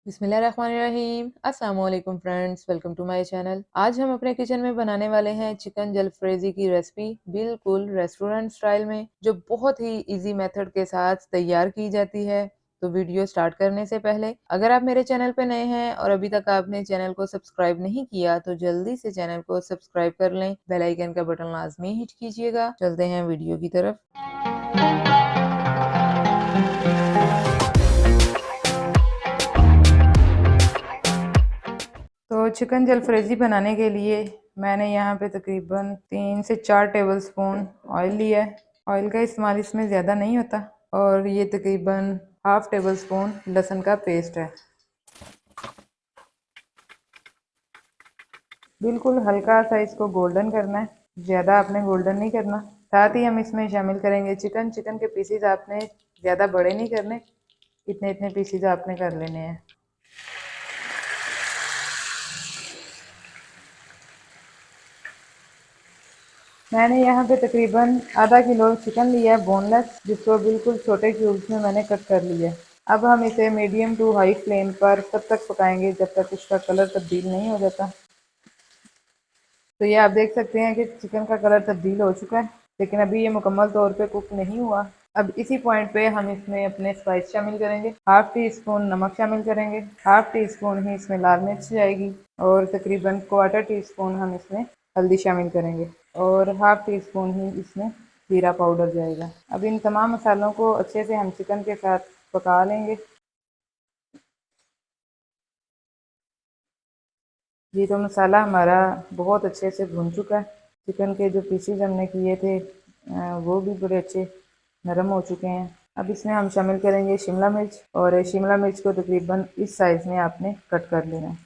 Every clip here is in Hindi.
बिस्मिल्लाहिर्रहमानिर्रहीम। अस्सलाम वालेकुम friends, welcome to my channel. आज हम अपने किचन में बनाने वाले हैं चिकन जलफ्रेजी की रेसिपी, बिल्कुल रेस्टोरेंट स्टाइल में, जो बहुत ही इजी मेथड के साथ तैयार की जाती है। तो वीडियो स्टार्ट करने से पहले अगर आप मेरे चैनल पे नए हैं और अभी तक आपने चैनल को सब्सक्राइब नहीं किया तो जल्दी से चैनल को सब्सक्राइब कर लें, बेल आइकन का बटन लाजमी हिट कीजिएगा। चलते हैं वीडियो की तरफ। तो चिकन जलफ्रेजी बनाने के लिए मैंने यहाँ पे तकरीबन 3 से 4 टेबलस्पून ऑयल लिया है। ऑयल का इस्तेमाल इसमें ज़्यादा नहीं होता। और ये तकरीबन हाफ टेबल स्पून लहसुन का पेस्ट है। बिल्कुल हल्का सा इसको गोल्डन करना है, ज़्यादा आपने गोल्डन नहीं करना। साथ ही हम इसमें शामिल करेंगे चिकन। चिकन के पीसीज आपने ज़्यादा बड़े नहीं करने, इतने इतने पीसीज आपने कर लेने हैं। मैंने यहाँ पे तकरीबन आधा किलो चिकन लिया है बोनलेस, जिसको बिल्कुल छोटे क्यूब्स में मैंने कट कर लिया है। अब हम इसे मीडियम टू हाई फ्लेम पर तब तक पकाएंगे जब तक इसका कलर तब्दील नहीं हो जाता। तो ये आप देख सकते हैं कि चिकन का कलर तब्दील हो चुका है, लेकिन अभी ये मुकम्मल तौर पे कुक नहीं हुआ। अब इसी पॉइंट पे हम इसमें अपने स्पाइस शामिल करेंगे। हाफ टी स्पून नमक शामिल करेंगे, हाफ टी स्पून ही इसमें लाल मिर्च जाएगी और तकरीबन क्वार्टर टी स्पून हम इसमें हल्दी शामिल करेंगे और हाफ टी स्पून ही इसमें जीरा पाउडर जाएगा। अब इन तमाम मसालों को अच्छे से हम चिकन के साथ पका लेंगे। जी, तो मसाला हमारा बहुत अच्छे से भुन चुका है। चिकन के जो पीसेज हमने किए थे वो भी बड़े अच्छे नरम हो चुके हैं। अब इसमें हम शामिल करेंगे शिमला मिर्च, और शिमला मिर्च को तकरीबन इस साइज़ में आपने कट कर लेना है।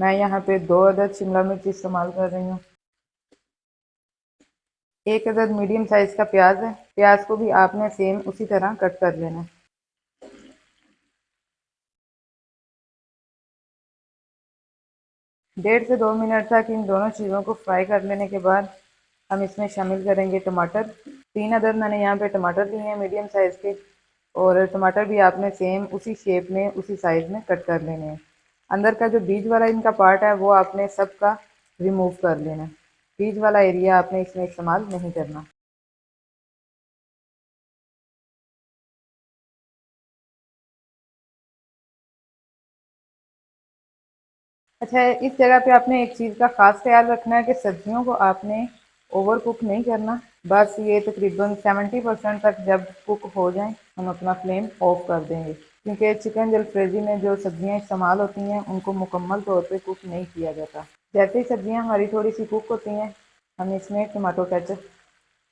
मैं यहाँ पे 2 अदद शिमला मिर्च इस्तेमाल कर रही हूँ। 1 अदद मीडियम साइज़ का प्याज है। प्याज को भी आपने सेम उसी तरह कट कर लेना है। 1.5 से 2 मिनट तक इन दोनों चीज़ों को फ्राई कर लेने के बाद हम इसमें शामिल करेंगे टमाटर। 3 अदद मैंने यहाँ पे टमाटर लिए हैं मीडियम साइज़ के, और टमाटर भी आपने सेम उसी शेप में उसी साइज़ में कट कर लेने हैं। अंदर का जो बीज वाला इनका पार्ट है वो आपने सबका रिमूव कर लेना है। बीज वाला एरिया आपने इसमें इस्तेमाल नहीं करना। अच्छा, इस जगह पे आपने एक चीज़ का ख़ास ख्याल रखना है कि सब्जियों को आपने ओवर कुक नहीं करना। बस ये तकरीबन 70% तक जब कुक हो जाएं हम अपना फ्लेम ऑफ कर देंगे, क्योंकि चिकन जलफ्रेजी में जो सब्जियां इस्तेमाल होती हैं उनको मुकम्मल तौर पे कुक नहीं किया जाता। जैसे ही सब्जियां हमारी थोड़ी सी कुक होती हैं हम इसमें टमाटो केचप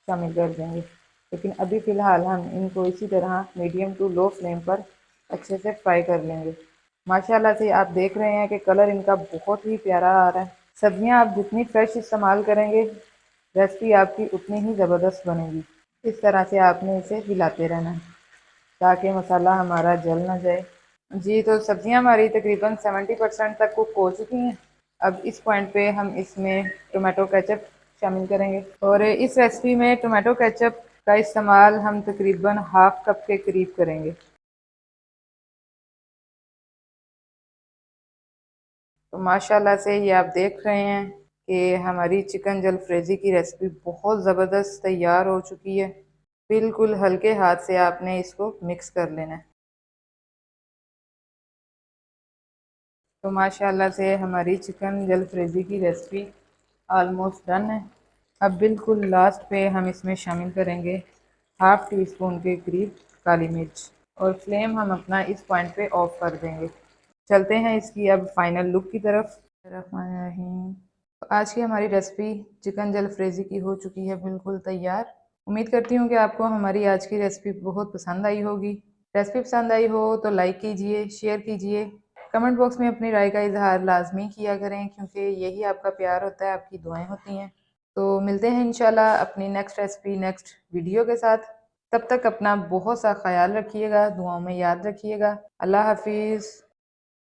शामिल कर देंगे, लेकिन अभी फ़िलहाल हम इनको इसी तरह मीडियम टू लो फ्लेम पर अच्छे से फ्राई कर लेंगे। माशाल्लाह से आप देख रहे हैं कि कलर इनका बहुत ही प्यारा आ रहा है। सब्जियां आप जितनी फ्रेश इस्तेमाल करेंगे रेसिपी आपकी उतनी ही ज़बरदस्त बनेगी। इस तरह से आपने इसे हिलाते रहना है ताकि मसाला हमारा जल ना जाए। जी, तो सब्जियां हमारी तकरीबन 70% तक कुक हो चुकी हैं। अब इस पॉइंट पे हम इसमें टोमेटो केचप शामिल करेंगे, और इस रेसिपी में टोमेटो केचप का इस्तेमाल हम तकरीबन हाफ कप के करीब करेंगे। तो माशाल्लाह से ये आप देख रहे हैं कि हमारी चिकन जलफ्रेजी की रेसिपी बहुत ज़बरदस्त तैयार हो चुकी है। बिल्कुल हल्के हाथ से आपने इसको मिक्स कर लेना है। तो माशाल्लाह से हमारी चिकन जलफ्रेजी की रेसिपी ऑलमोस्ट डन है। अब बिल्कुल लास्ट पे हम इसमें शामिल करेंगे हाफ़ टी स्पून के करीब काली मिर्च, और फ्लेम हम अपना इस पॉइंट पे ऑफ कर देंगे। चलते हैं इसकी अब फाइनल लुक की तरफ। रहीम। तो आज की हमारी रेसिपी चिकन जलफ्रेजी की हो चुकी है बिल्कुल तैयार। उम्मीद करती हूँ कि आपको हमारी आज की रेसिपी बहुत पसंद आई होगी। रेसिपी पसंद आई हो तो लाइक कीजिए, शेयर कीजिए, कमेंट बॉक्स में अपनी राय का इजहार लाजमी किया करें, क्योंकि यही आपका प्यार होता है, आपकी दुआएं होती हैं। तो मिलते हैं इंशाल्लाह अपनी नेक्स्ट रेसिपी नेक्स्ट वीडियो के साथ। तब तक अपना बहुत सा ख्याल रखिएगा, दुआओं में याद रखिएगा। अल्लाह हाफिज़।